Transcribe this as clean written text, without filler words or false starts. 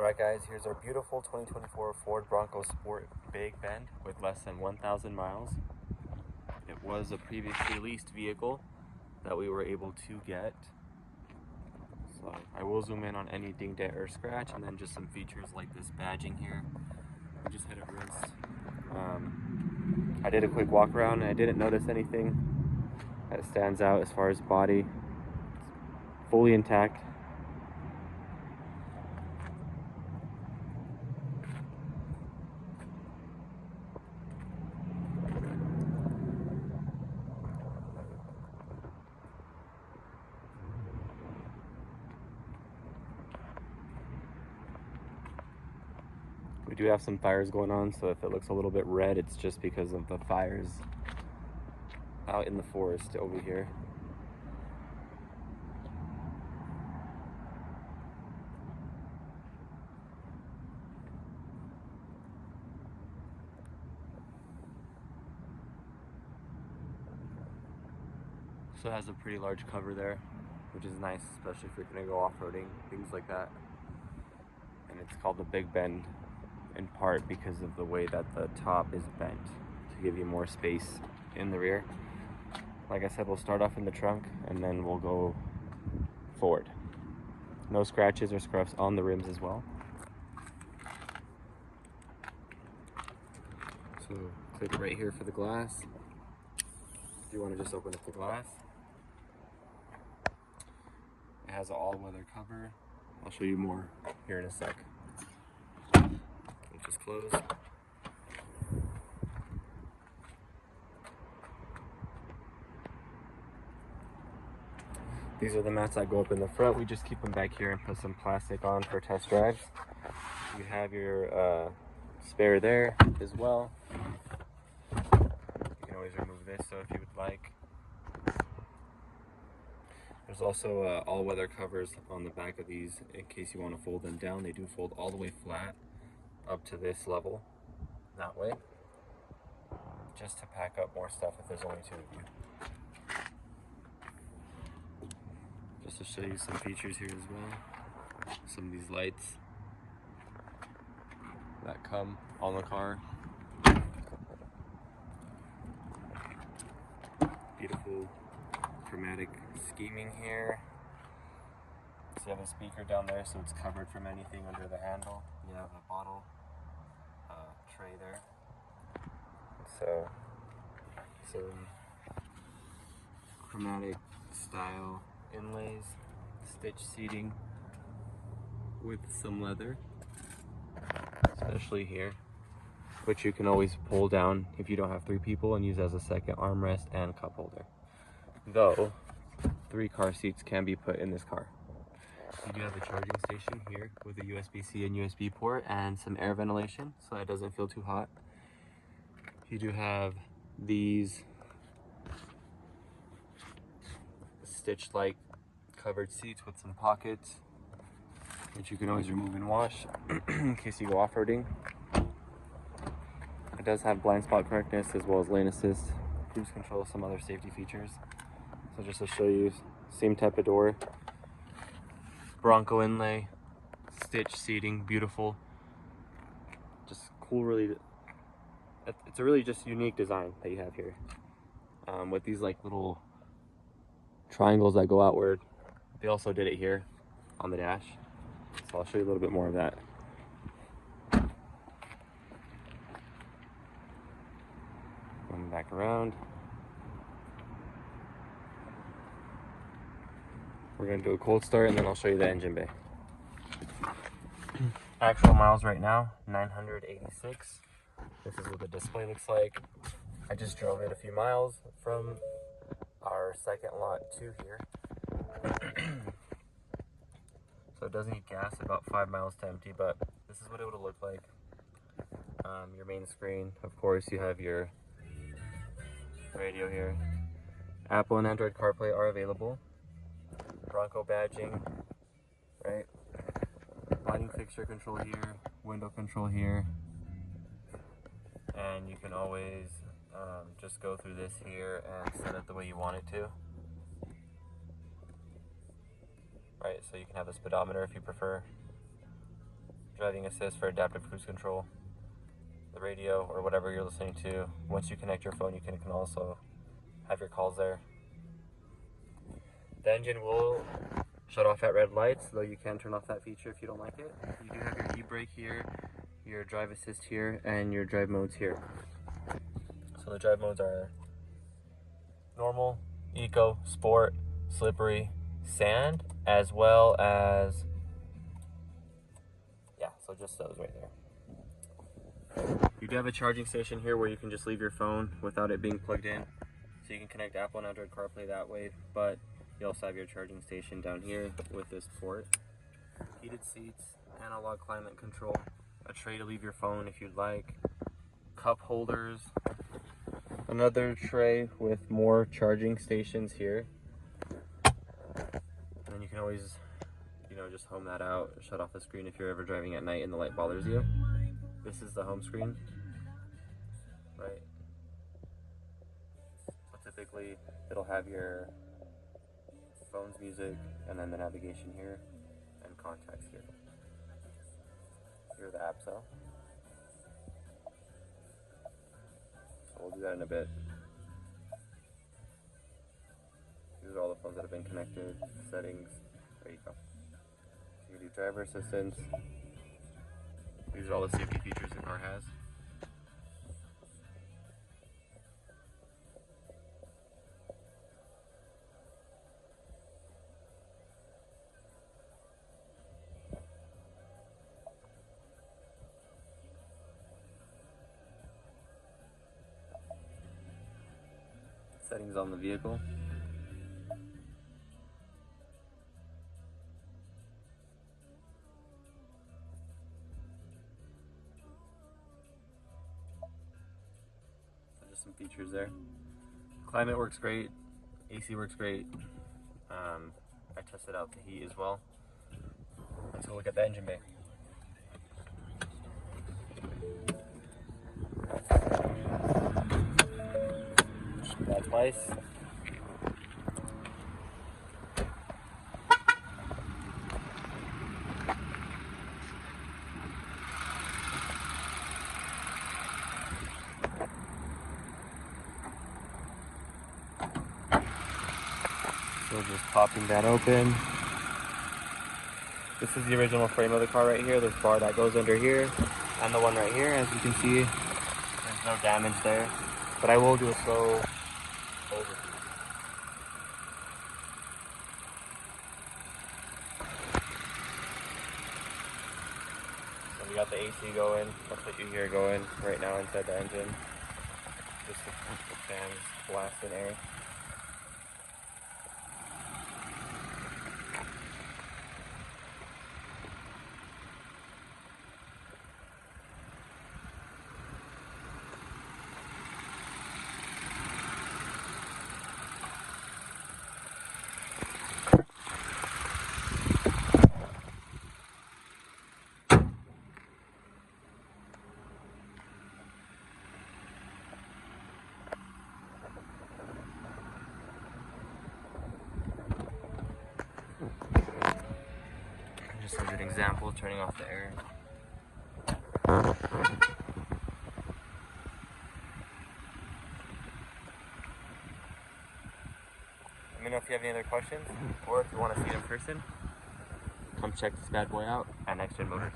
Alright guys, here's our beautiful 2024 Ford Bronco Sport Big Bend with less than 1,000 miles. It was a previously leased vehicle that we were able to get. So I will zoom in on any ding, dent, or scratch, and then just some features like this badging here. We just had it rinsed. I did a quick walk around and I didn't notice anything that stands out as far as body. It's fully intact. We do have some fires going on, so if it looks a little bit red, it's just because of the fires out in the forest over here. So it has a pretty large cover there, which is nice, especially if you're gonna go off-roading, things like that. And it's called the Big Bend in part because of the way that the top is bent to give you more space in the rear. Like I said, we'll start off in the trunk and then we'll go forward. No scratches or scuffs on the rims as well. So click right here for the glass. If you want to just open up the glass. It has an all-weather cover. I'll show you more here in a sec. Just close. These are the mats that go up in the front. We just keep them back here and put some plastic on for test drives. You have your spare there as well. You can always remove this, so if you would like. There's also all-weather covers on the back of these in case you want to fold them down. They do fold all the way flat up to this level that way, just to pack up more stuff if there's only two of you. Just to show you some features here as well. Some of these lights that come on the car. Beautiful chromatic scheming here. So you have a speaker down there, so it's covered from anything under the handle. You have a bottle tray there. So some chromatic style inlays, stitch seating with some leather, especially here, which you can always pull down if you don't have three people and use as a second armrest and cup holder. Though 3 car seats can be put in this car. You do have a charging station here with a USB-C and USB port and some air ventilation so it doesn't feel too hot. You do have these stitch-like covered seats with some pockets, which you can always remove and wash in case you go off-roading. It does have blind spot correctness as well as lane assist, cruise control, some other safety features. So just to show you, same type of door. Bronco inlay, stitch seating, beautiful. Just cool, really. It's a really just unique design that you have here. With these like little triangles that go outward. They also did it here on the dash. So I'll show you a little bit more of that. Going back around. We're gonna do a cold start and then I'll show you the engine bay. Actual miles right now, 986. This is what the display looks like. I just drove it a few miles from our second lot to here. So it does need gas, about 5 miles to empty, but this is what it would look like. Your main screen, of course, you have your radio here. Apple and Android CarPlay are available. Bronco badging, right? Lighting fixture control here, window control here, and you can always just go through this here and set it the way you want it to. Right, so you can have the speedometer if you prefer. driving assist for adaptive cruise control, the radio, or whatever you're listening to. Once you connect your phone, you can also have your calls there. The engine will shut off at red lights, though you can turn off that feature if you don't like it. You do have your e-brake here, your drive assist here, and your drive modes here. So the drive modes are normal, eco, sport, slippery, sand, as well as, yeah, so just those right there. You do have a charging station here where you can just leave your phone without it being plugged in. So you can connect Apple and Android CarPlay that way, but you also have your charging station down here with this port. Heated seats, analog climate control, a tray to leave your phone if you'd like, cup holders, another tray with more charging stations here. And then you can always, just home that out, shut off the screen if you're ever driving at night and the light bothers you. This is the home screen, right? So typically it'll have your phone's music and then the navigation here and contacts here. Here are the apps though. So we'll do that in a bit. These are all the phones that have been connected, settings, there you go. You can do driver assistance. These are all the safety features the car has. Settings on the vehicle. So just some features there. Climate works great. AC works great. I tested out the heat as well. Let's go look at the engine bay. That twice. So just popping that open. This is the original frame of the car right here. This bar that goes under here, and the one right here. As you can see, there's no damage there. But I will do a slow overview. So we got the AC going. That's what you hear going right now inside the engine. Just the fans blasting air. Just as an example, turning off the air. Let me know if you have any other questions, or if you want to see it in person, come check this bad boy out at Next Gen Motors.